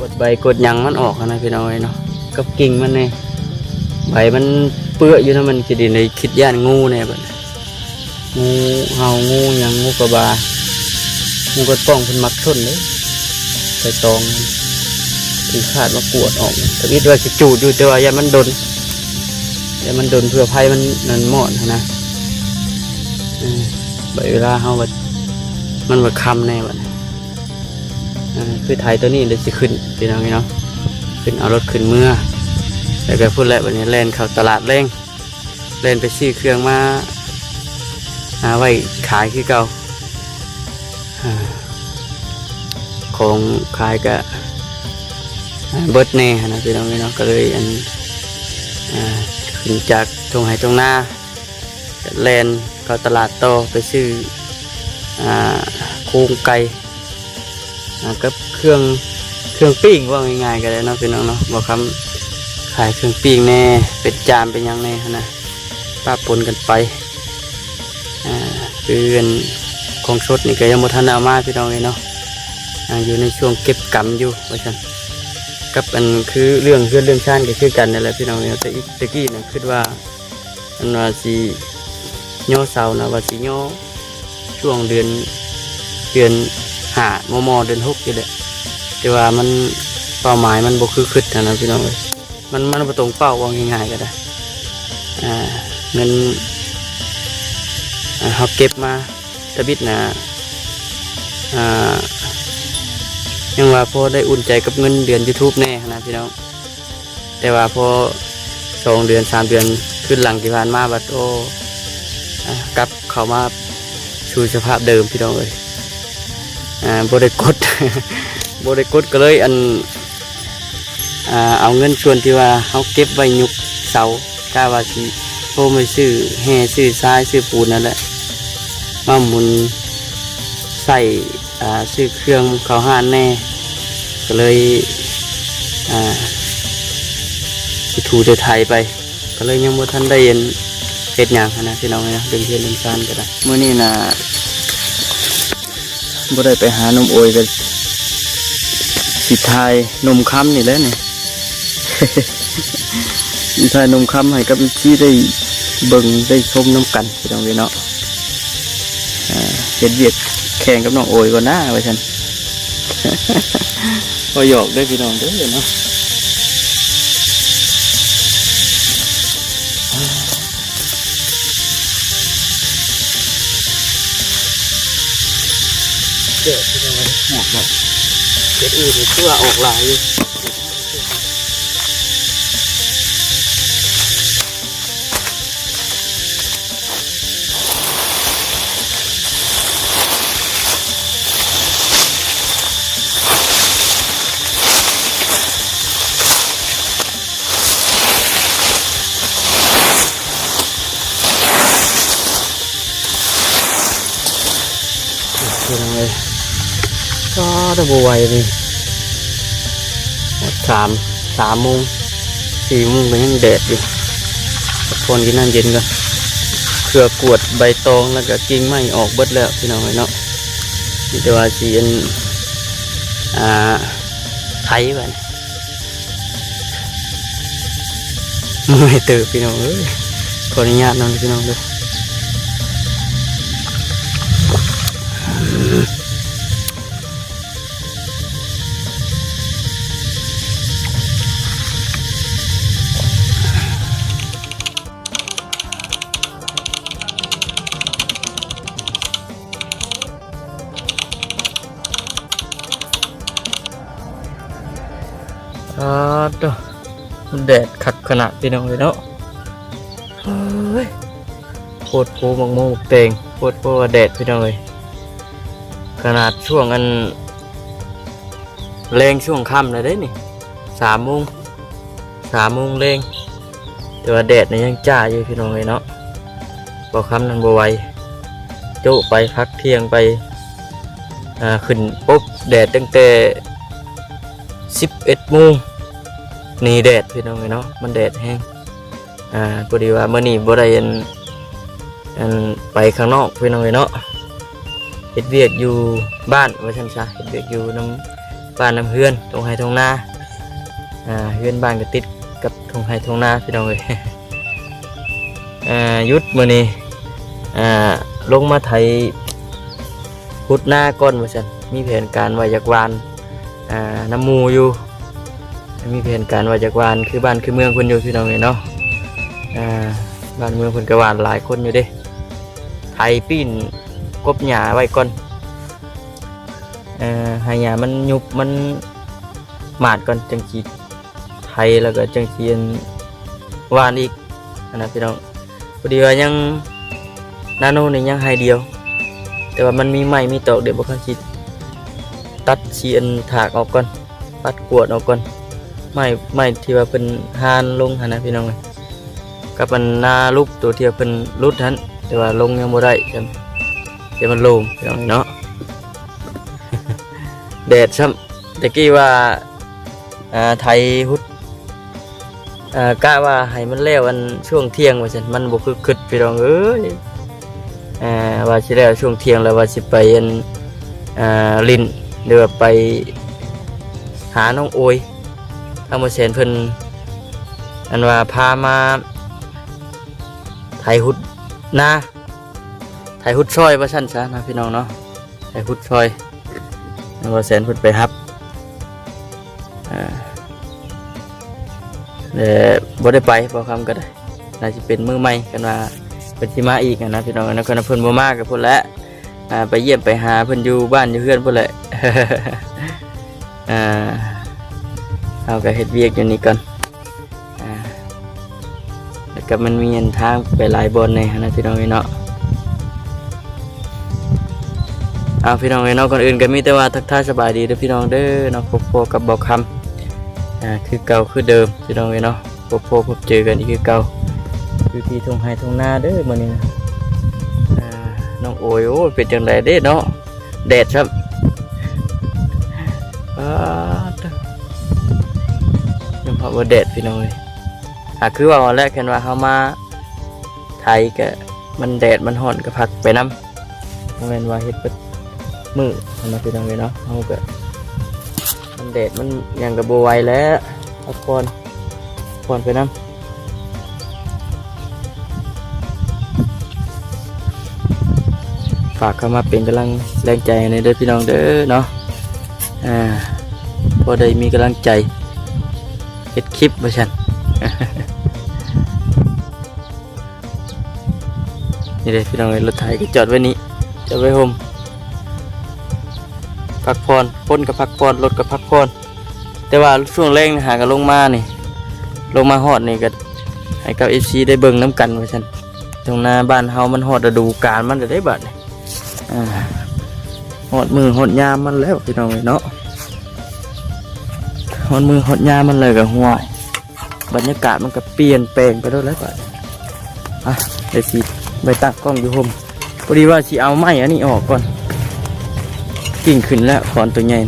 ดใบกดยังมันออกนะพี่น้องเนาะกับกิ่งมันเนี่ยใบมันเปื้ออยู่นะมันจะดีในคิดย่านงูเนี่ยแบบงูเห่างูยังงูกระบางูกระป้องเป็นมักชนเลยไปตองถึงขาดว่ากวดออกแต่นิดว่าจะจูดอยู่แต่ว่าอย่ามันโดนเพื่อภัยมันนั่นหมดนะใบเวลาเขาแบบมันแบบคำแน่แบบคือไทยตัวนี้เลยจะขึ้นพี่น้องเนาะขึ้นเอารถขึ้นเมื่อแล้วก็พูดแล้ววันนี้เล่นเข้าตลาดเล่นไปซื้อเครื่องมาไว้ขายคือเก่าของขายก็เบิร์ดเน่นะพี่น้องเนาะก็เลยขึ้นจากตรงไหนตรงหน้าเล่นเข้าตลาดโตไปซื้อโครงไก่กับเครื่องปิ้งว่าง่ายๆกันเลยเนาะพี่น้องเนาะบอกคำขายเครื่องปิ้งแน่เป็นจานเป็นยังแน่นะป้าปนกันไปคือของสดนี่ก็ยังบ่ทันเอามาพี่น้องเลยเนาะอยู่ในช่วงเก็บกำอยู่ว่าฉันกับคือเรื่องชาติก็คือกันนั่นแหละพี่น้องเนี่ยแต่อีกตะกี้เนี่ยคิดว่าอันว่าสีย่อเสานะว่าสีย่อช่วงเดือน5 มเดือน 6นี่แหละแต่ว่ามันเป้าหมายมันบ่คือคิดนะพี่น้องเลยมันบ่ตรงเป้าว่าง่ายๆก็ได้เงินเขาเก็บมาตะบิดนะยังว่าพอได้อุ่นใจกับเงินเดือน YouTube แน่นะพี่น้องแต่ว่าพอ2 เดือน 3 เดือนขึ้นหลังที่ผ่านมาบัดโอกลับเข้ามาสู่สภาพเดิมพี่น้องเลยบริกดก็เลยเอาเงินส่วนที่ว่าเขาเก็บไว้ยุกเสากาว่าสิโทรมาซื้อแห่ซื้อทรายซื้อปูนนั่นแหละมาหมุนใส่ซื้อเครื่องเขาห่านแน่ก็เลยถูแต่ไทยไปก็เลยยังบ่ทันได้เห็นเป็ดหยางนะพี่น้องนะเดินเทียนเดินซานก็ได้เมื่อนี้นะบ่ได้ไปหานมโอยกันสิทายนมค้ำนี่แหละเนี่ย สิทายนมค้ำให้กับที่ได้เบิ่งได้ชมน้ำกันพี่น้องเนาะเห็นเวียดแข่งกับน้องโอยก่อนนะไว้ฉัน พอหยอกได้พี่น้องเด้อเนาะเด็ดพี่น้องหมดเลยเด็ดอื่นเพื่อออกลายอยู่เลยก็จะบวไหวเลย3 โมง 4 โมงก็ยังแดดอยู่คนกินน้ำเย็นกันเครือกวดใบตองแล้วก็กิ่งไม้ออกเบิดแล้วพี่น้องเนาะนี่แต่ว่าสีไทยไปไม่ตื่นพี่น้องเอ้ยขออนุญาตนอนพี่น้องด้วยแดดคักขนาดพี่น้องเลยเนาะโคตรโผมังโมกเตงโคตรโผแดดพี่น้องเลยขนาดช่วงแรงช่วงค่ำเลยได้นี่3 โมงแรงแต่ว่าแดดนี่ยังจ้าอยู่พี่น้องเลยเนาะพอค่ำนั้นบ่ไหวโจ้ไปพักเที่ยงไปขึ้นปุ๊บแดดตั้งแต่11 โมงนี่แดดพี่น้องเนาะมันแดดแห้งพอดีว่าเมื่อนี้บ่ได้ไปข้างนอกพี่น้องเนาะเฮ็ดเวียกอยู่บ้านว่าซั่นซะเฮ็ดเวียกอยู่น้ บ้านน้ำเฮือนทงไห้ทงนาเฮือนบ้านก็ติดกับทงไห้ทงนาพี่น้องเลย ยุดมื้อนี้ลงมาไถพุดหน้าก้อนว่าซั่นมีแผนการว่าอยากหวานน้ำหมูอยู่มีแผนการว่าอยากหวานคือบ้านคือเมืองเพิ่นอยู่พี่น้องเนาะบ้านเมืองเพิ่นก็หวานหลายคนอยู่เด้ไถปีนกบหญ้าไว้ก่อนให้หญ้ามันยุบมันหมาดก่อนจังสิไถแล้วก็จังสิหวานอีกนะพี่น้องพอดีว่ายังนาโนนี่ยังให้เดียวแต่ว่ามันมีไม้มีตอกเดี๋ยวบ่คันสิตัดเสียนถากออกก่อนตัดกวดออกก่อนไม้ที่ว่าเพิ่นหานลงหั่นนะพี่น้องกับมันนาลูกตัวที่เพิ่นรุดหั่นแต่ว่าลงยังบ่ได้เดี๋ยวมันโลมพี่น้องเนาะ แดดซ้ำตะกี้ว่าไทยฮุดกะว่าให้มันแล้วอันช่วงเที่ยงว่าซั่นมันบ่คือคึดพี่น้องเอ้ยว่าสิแล้วช่วงเที่ยงแล้วว่าสิไปลิ้นหรือว่าไปหาน้องโอยทางบ่แสนเพิ่นอันว่าพามาไทยฮุดนาไทยฮุดซอยว่าซั่นซะนะพี่น้องเนาะไทยฮุดซอยทางบ่แสนเพิ่นไปรับบ่ได้ไปบ่คำก็ได้น่าจะเป็นมือใหม่กันว่าเพิ่นสิมาอีกนะพี่น้องนะคนเพิ่นบ่มากับเพิ่นแล้วไปเยี่ยมไปหาเพิ่นอยู่บ้านอยู่เฮือนเพิ่นแหละ เอาก็เฮ็ดเวียกอยู่นี่ก่อนแล้วก็มันมีทางไปหลายบอนในนะพี่น้องเนาะเอาพี่น้องเนาะก่อนอื่นก็มีแต่ว่าทักทายสบายดีเด้อพี่น้องเด้อเนาะพบกับบอกคำคือเก่าคือเดิมพี่น้องเนาะพบเจอกันอีกคือเก่าอยู่ที่ทงไฮทงนาเด้อมื้อนี้น้องโอ้ยเป็นจังไดเด้เนาะแดดครับยังพอว่าแดดพี่น้องเลยคือว่าวันแรกเห็นว่าเขามาไทยก็มันแดดมันร้อนก็พักไปน้ำโมเมนว่าเฮ็ดเปิดมือมาพี่น้องเลยเนาะเขาก็มันแดดมันยังกระโบไหวแล้วพักผ่อนไปน้ำฝากเข้ามาเป็นกำลังแรงใจในเด้อพี่น้องเด้อเนาะพอได้มีกำลังใจเฮ็ดคลิปมาฉัน นี่เลยพี่น้องรถไถก็จอดไว้นี้จอดไว้โฮมพักผ่อนพ้นกับพักผ่อนรถกับพักผ่อนแต่ว่าช่วงแรงหากันลงมานี่ลงมาฮอดนี่ก็ให้กับ FC ได้เบิ่งน้ำกันว่าฉันตรงหน้าบ้านเฮามันฮอดฤดูกาลมันจะได้บัดนี่ฮอดมือฮอดยามมันแล้วพี่น้องเนาะฮอดมือฮอดยามมันเลยกับห่วยบรรยากาศมันก็เปลี่ยนแปลงไปแล้วบัดเดี๋ยวสิไปตั้งกล้องอยู่โฮมพอดีว่าสิเอาไม้อันนี้ออกก่อนกิ่งขึ้นแล้วขอนตัวใหญ่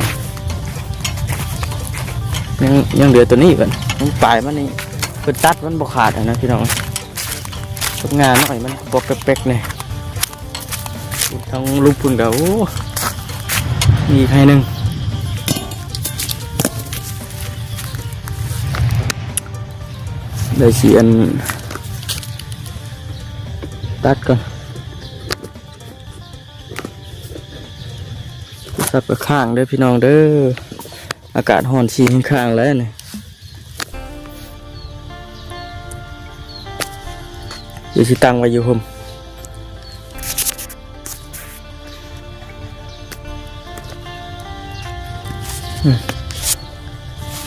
ยังเหลือตัวนี้ก่อนมันปลายมันนี่เพิ่นตัดมันบ่ขาดนะพี่น้องทำงานหน่อยมันปอกเป๊กๆเลยทั้งลูกพุ่นกับโอ้มีใครหนึ่งได้เสียนตัดก่อนตัดไปข้างเด้อพี่น้องเด้ออากาศร้อนชีข้างแล้วเนี่ยเดี๋ยวสิตั้งไว้อยู่ผม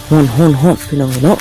ฮ้อนพี่น้องเนาะ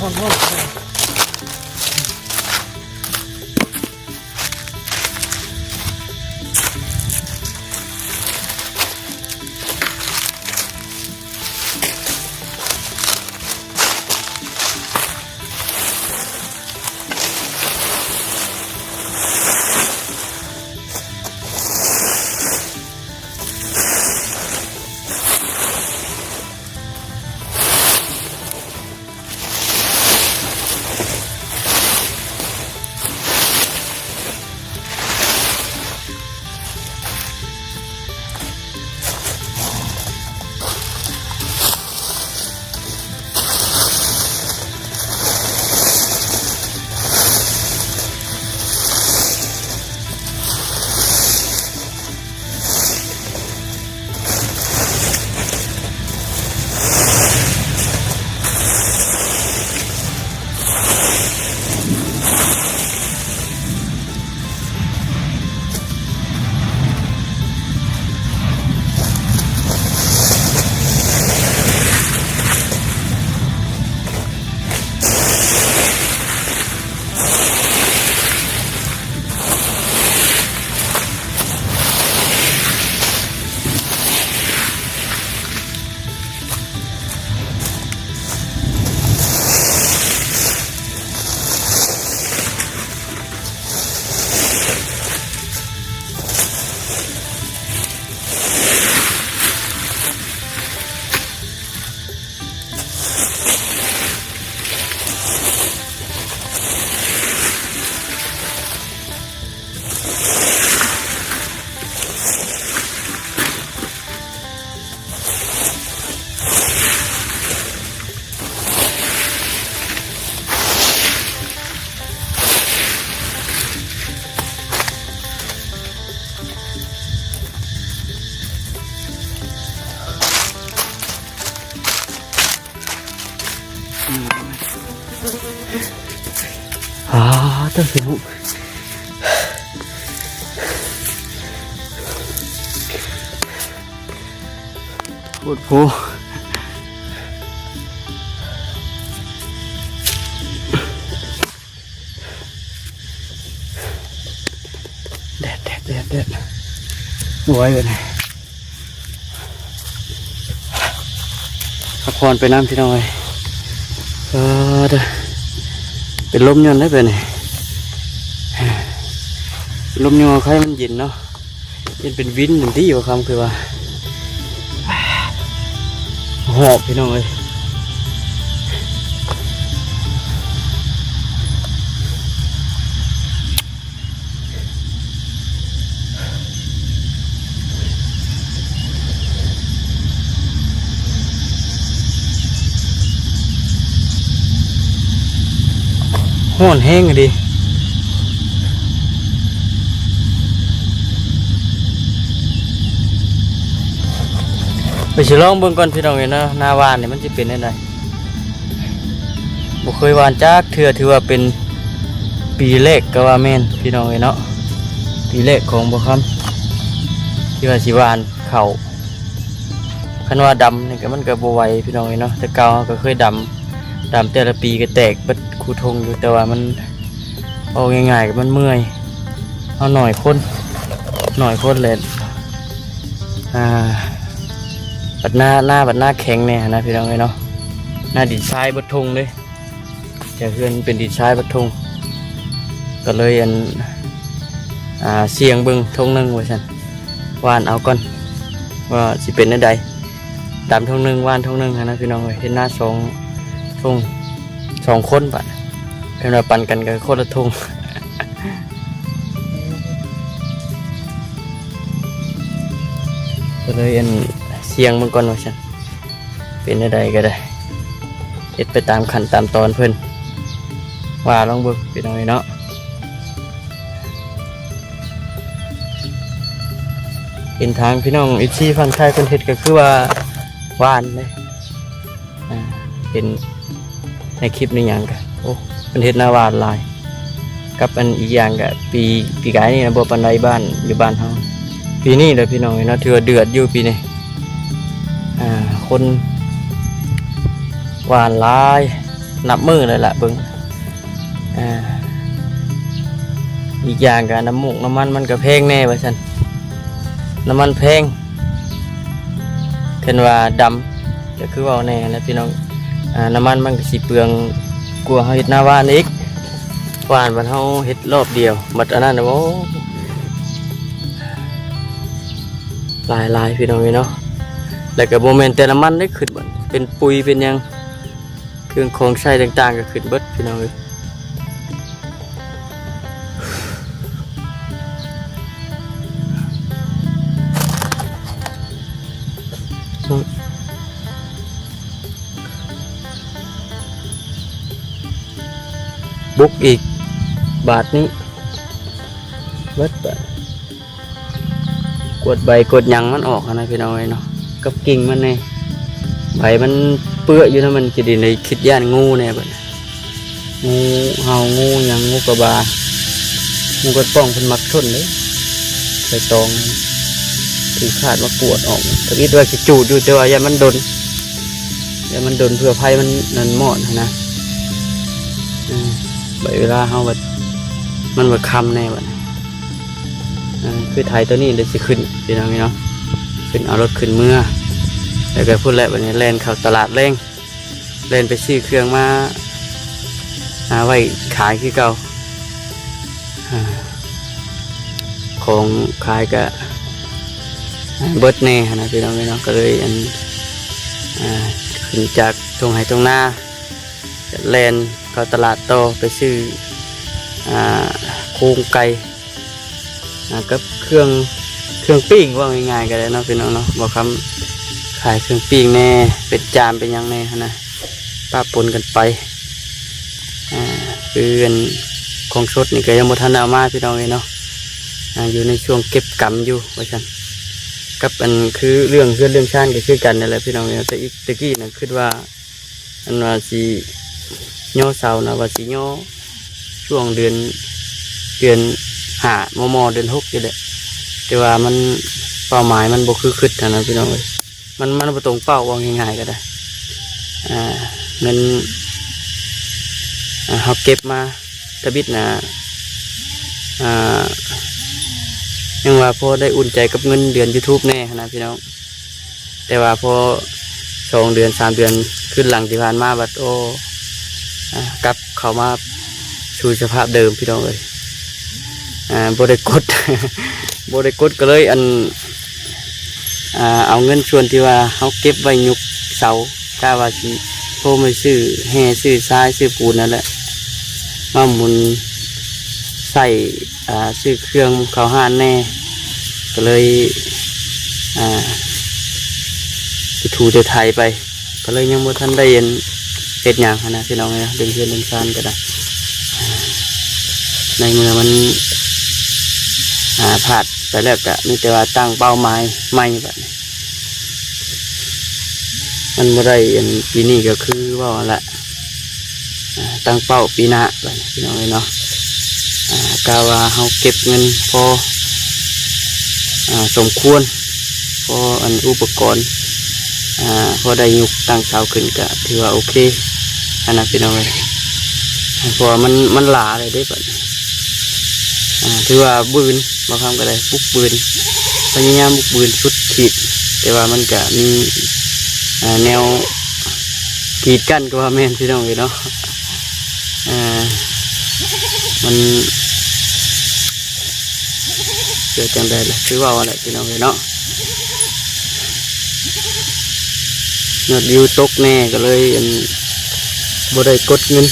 พ่นต้องสิบุพูดพูแดดไว้เลยพักผ่อนไปน้ำพี่น้อยเด้อเป็นลมยอนได้ไปไหนลมยอนใครมันเย็นเนาะเย็นเป็นวินหนึ่งที่อยู่คำคือว่าหอบพี่น้องเลยห้อนแห้งดิไปฉลองเบิ่งก่อนพี่น้องเห็นนะหน้าวานเนี่ยมันจะเป็นยังไงบ่เคยวานจักเถื่อถือว่าเป็นปีแรกก็ว่าแม่นพี่น้องเห็นเนาะปีแรกของบ่คำที่ว่าสิวานเข่าคันว่าดำนี่ก็มันก็บ่ไหวพี่น้องเห็นเนาะแต่เก่าก็เคยดำแต่ละปีก็แตกเบิดคูทงอยู่แต่ว่ามันเอาง่ายๆกับมันเมื่อยเอาหน่อยคนเลยบัดหน้าแข็งเนี่ยนะพี่น้องเนาะหน้าดินทรายบัดทงเลยแต่เพื่อนเป็นดินทรายบัดทงก็เลยเสียงเบิ้งทงนึงว่าฉันวานเอาก่อนว่าสิเป็นอะไรดำทงนึงวานทงนึงนะพี่น้องเห็นหน้าทง2 คนบัดเห็นว่าปั่นกันกับคนละทงก็เลยเสียงมันก่อนว่าฉันเป็นอะไรก็ได้เฮ็ดไปตามขั้นตามตอนเพิ่นว่าลองเบิ่งพี่น้องเนาะเป็นทางพี่น้องอิชี่ฟังไทยเพิ่นเฮ็ดก็คือว่าหวานเลยเป็นในคลิปนี้หยังกันโอ้เป็นเฮ็ดหน้าหวานหลายกับอันอีกอย่างก็ปีกายนี่นะบ่ปานใดบ้านอยู่บ้านเฮาปีนี้เด้อพี่น้องเนาะถือว่าเดือดอยู่ปีนี้คนหวานหลาย นับมือเลยล่ะเบิ่งอีกอย่างกับน้ำมูกน้ำมันมันก็แพงแน่ว่าซั่นน้ำมันแพงเห็นว่าดำก็คือว่าแน่นะพี่น้องน้ำมันมันก็สิเปลืองกลัวเฮาเฮ็ดหน้าบ้านอีกหวานมันเฮาเฮ็ดรอบเดียวบัดอันนั้นน่ะโอ้หลายพี่น้องเนาะแล้วก็บ่แม่นแต่น้ำมันได้ขึ้นบัดเป็นปุ๋ยเป็นหยังเครื่องของใช้ต่างๆก็ขึ้นเบิดพี่น้องเอ้ยบุกอีกบาทนี้เบิดบาทกดใบกดหยังมันออกนะพี่น้องเนาะกับกิ่งมันเนี่ยใบมันเปื้ออยู่นะมันจะดีในคิดย่านงูเนี่ยบัดงูเห่างูหยังงูกระบางูกระป้องเป็นมักชนเลยใบตองถือขาดว่ากวดออกแต่คิดว่าจะจูดอยู่แต่ว่าอย่ามันดนเพื่อไผ่มันนั่นหมดนะใบเวลาเฮาบัดมันบัดคำแน่บัดคือไทยตัวนี้เดี๋ยวจะขึ้นพี่น้องเนาะขึ้นเอารถขึ้นเมื่อแล้วก็พูดแล้ววันนี้แล่นเข้าตลาดเล่นไปซื้อเครื่องมาไว้ขายคือเก่าของขายก็เบิดแน่นะพี่น้องเนาะก็เลยขึ้นจากตรงไหตรงหน้าแล่นเข้าตลาดโตไปซื้อโครงไก่กับเครื่องปิ้งว่าง่ายๆกันเลยเนาะพี่น้องเนาะบอกคำขายเครื่องปิ้งแน่เป็นจานเป็นยังแน่นะป้าปนกันไปคือของสดนี่ก็ยังบ่ทันเอามาพี่น้องเลยเนาะอยู่ในช่วงเก็บกำอยู่ว่าฉันกับคือเรื่องชาติก็คือกันนั่นแหละพี่น้องเนี่ยแต่อีกตะกี้นะคิดว่าว่าสีย่อเสานะว่าสีย่อช่วงเดือนหามเดือน6นี่แหละแต่ว่ามันเป้าหมายมันบ่คือคิดนะพี่น้องเลยมันบ่ตรงเป้าว่าง่ายๆก็ได้เงินเขาเก็บมาตะบิดนะยังว่าพอได้อุ่นใจกับเงินเดือน YouTube แน่นะพี่น้องแต่ว่าพอ2 เดือน 3 เดือนขึ้นหลังที่ผ่านมาบัดโอ้กลับเข้ามาสู่สภาพเดิมพี่น้องเลยบ่ได้กดก็เลยเอาเงินส่วนที่ว่าเขาเก็บไว้ยุกเสากาว่าสิโทรมาซื้อแห่ซื้อทรายซื้อปูนนั่นแหละมาหมุนใส่ซื้อเครื่องเขาห้านแน่ก็เลยไปถูจะไทยไปก็เลยยังบ่ทันได้เห็นเป็ดอย่างนะพี่น้องนะเดินเพื่อนเดินซานก็ได้ในเมื่อมันผ่านไปแล้วก็มีแต่ว่าตั้งเป้าหมายไม่แบบนี้มันบ่ได้ปีนี้ก็คือว่าละตั้งเป้าปีหน้าแบบพี่น้องเลยเนาะกาว่าเขาเก็บเงินพอสมควรพออุปกรณ์พอได้ยุกตั้งเสาขึ้นก็ถือว่าโอเคนะพี่น้องเลยเพราะมันหลาเลยได้แบบถือว่าบืนบางครั้งก็ได้บุกบืนพยายามบุกบืนสุดขีดแต่ว่ามันก็มีแนวขีดกั้นก็ว่าแม่นพี่น้องเลยเนาะมันเกิดจังใดล่ะคือว่าอะไรพี่น้องเลยเนาะยอดวิวตกแน่ก็เลยบ่ได้กดเงิน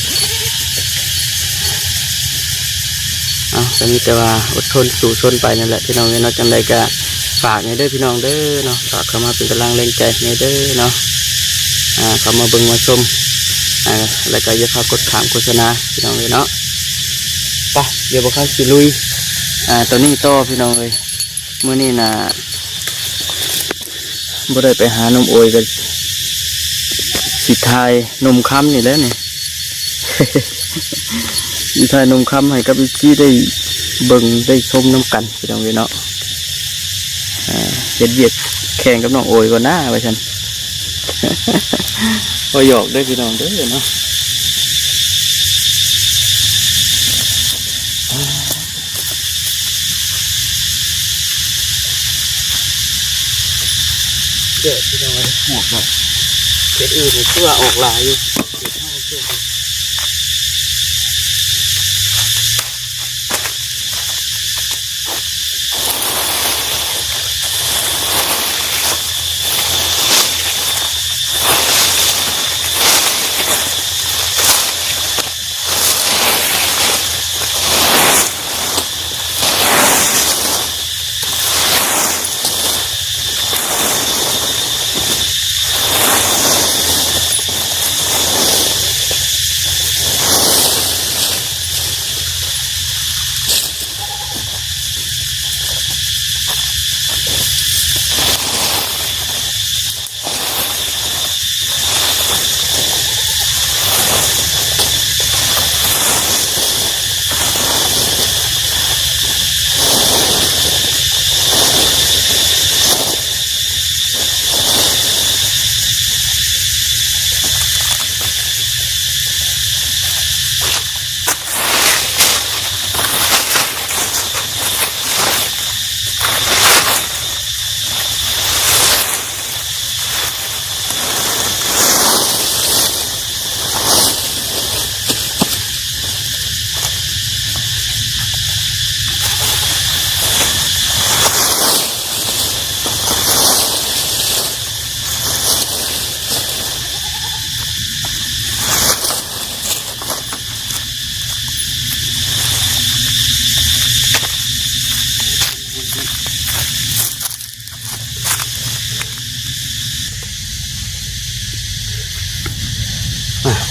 ก็มีแต่ว่าอดทนสู่ชนไปนั่นแหละพี่น้องเนาะจังใดก็ฝากในเด้อพี่น้องเด้อเนาะฝากเข้ามาเป็นกำลังแรงใจในเด้อเนาะเข้ามาเบิ่งมาชมแล้วก็อย่าพากดขามโฆษณาพี่น้องเลยเนาะไปเดี๋ยวบอกเขาสิลุยตัวนี้โตพี่น้องเลยมื้อนี้น่ะบ่ได้ไปหานมโอยกันสิทายนมค้ำนี่แล้วนี่ สิทายนมค้ำให้กับพี่ได้เบิ่งได้ชมน้ำกันพี่น้องเลยเนาะเวียดแข่งกับน้องโอยก่อนหน้าไว้ฉัน พอหยอกได้พี่น้องเด้อเนาะ จ็บพี่น้อยหมวกเลยเห็ดอื่นเนี่ยคือว่าออกหลายอยู่เห็ดเท่าเชื่อม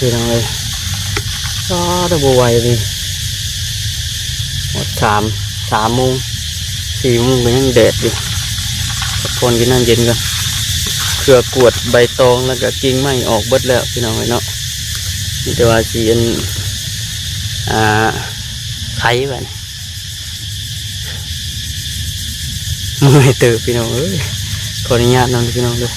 พี่น้องเลยก็จะบวไหวดิหมด3 โมง 4 โมงก็ยังแดดอยู่พักผ่อนกินน้ำเย็นกันเครือกวดใบตองแล้วก็กิ่งไม้ออกเบิดแล้วพี่น้องเลยเนาะนี่แต่ว่าสีไทยแบบเมื่อยตื่นพี่น้องเอ้ยขออนุญาตน้องพี่น้องด้วย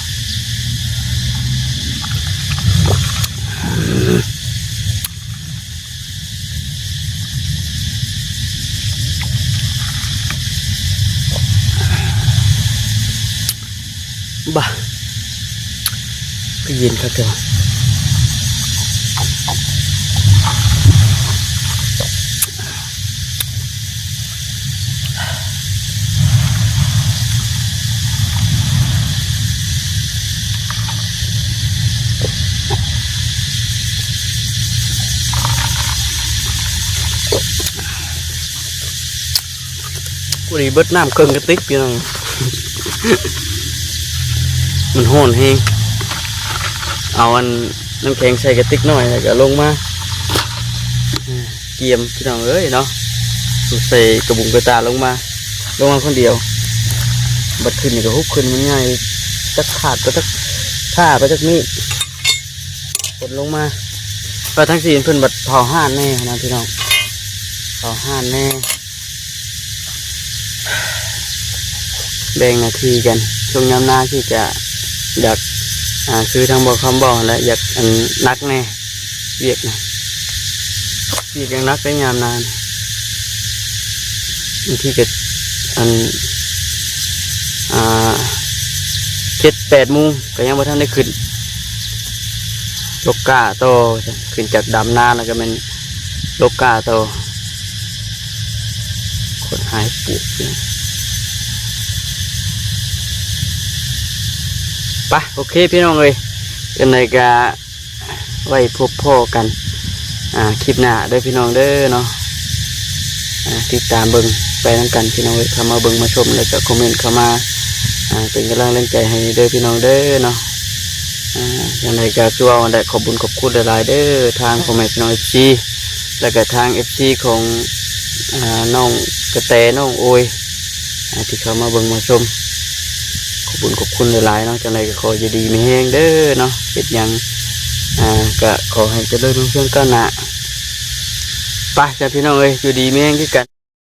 บ้าก็เย็นครับเดี๋ยววันนี้เบิดน้ำเกินกระติกพี่น้องมันโหนเฮงเอาน้ำแข็งใส่กระติกหน่อยแล้วก็ลงมาเกียมพี่น้องเอ้ยเนาะใส่กระบุงกระตาลงมาคนเดียวบัดขึ้นนี่ก็ฮุบขึ้นมันง่ายจักขาดไปจักท่าไปจักนี้กดลงมาไปทั้งสี่เพิ่นบัดเผาห่านแน่นะพี่น้องเผาห่านแน่แบ่งนาทีกันช่วงยามหน้าที่จะอยากซื้อทางบอกคำบอกและอยากนักแน่เวียกนะเวียกยังนักได้ยามนานบางทีก็7-8 โมงก็ยังบ่ทันได้ขึ้นลกกาโตขึ้นจากดำนาแล้วก็เป็นลกกาโตคนหายปวดปะโอเคพี่น้องเลยกันในกาไว้พบพ่อกันคลิปหน้าเด้อพี่น้องเด้อเนาะติดตามเบิ่งไปทั้งกันพี่น้องเข้ามาเบิ่งมาชมแล้วก็คอมเมนต์เข้ามาเป็นกำลังแรงใจให้เด้อพี่น้องเด้อเนาะอย่างไรก็คือว่าได้ขอบคุญขอบคุณหลายๆเด้อทางพ่อแม่พี่น้องFCแล้วก็ทาง FC ของน้องกระแตน้องโอยที่เข้ามาเบิ่งมาชมขอบคุณหลายๆเนาะจังไรก็ขออยู่ดีไม่แห้งเด้อเนาะเฮ็ดหยังก็ขอให้เจริญรุ่งเรืองก้าวหน้าไปจ้ะพี่น้องเอ้ยอยู่ดีไม่แห้งที่กัน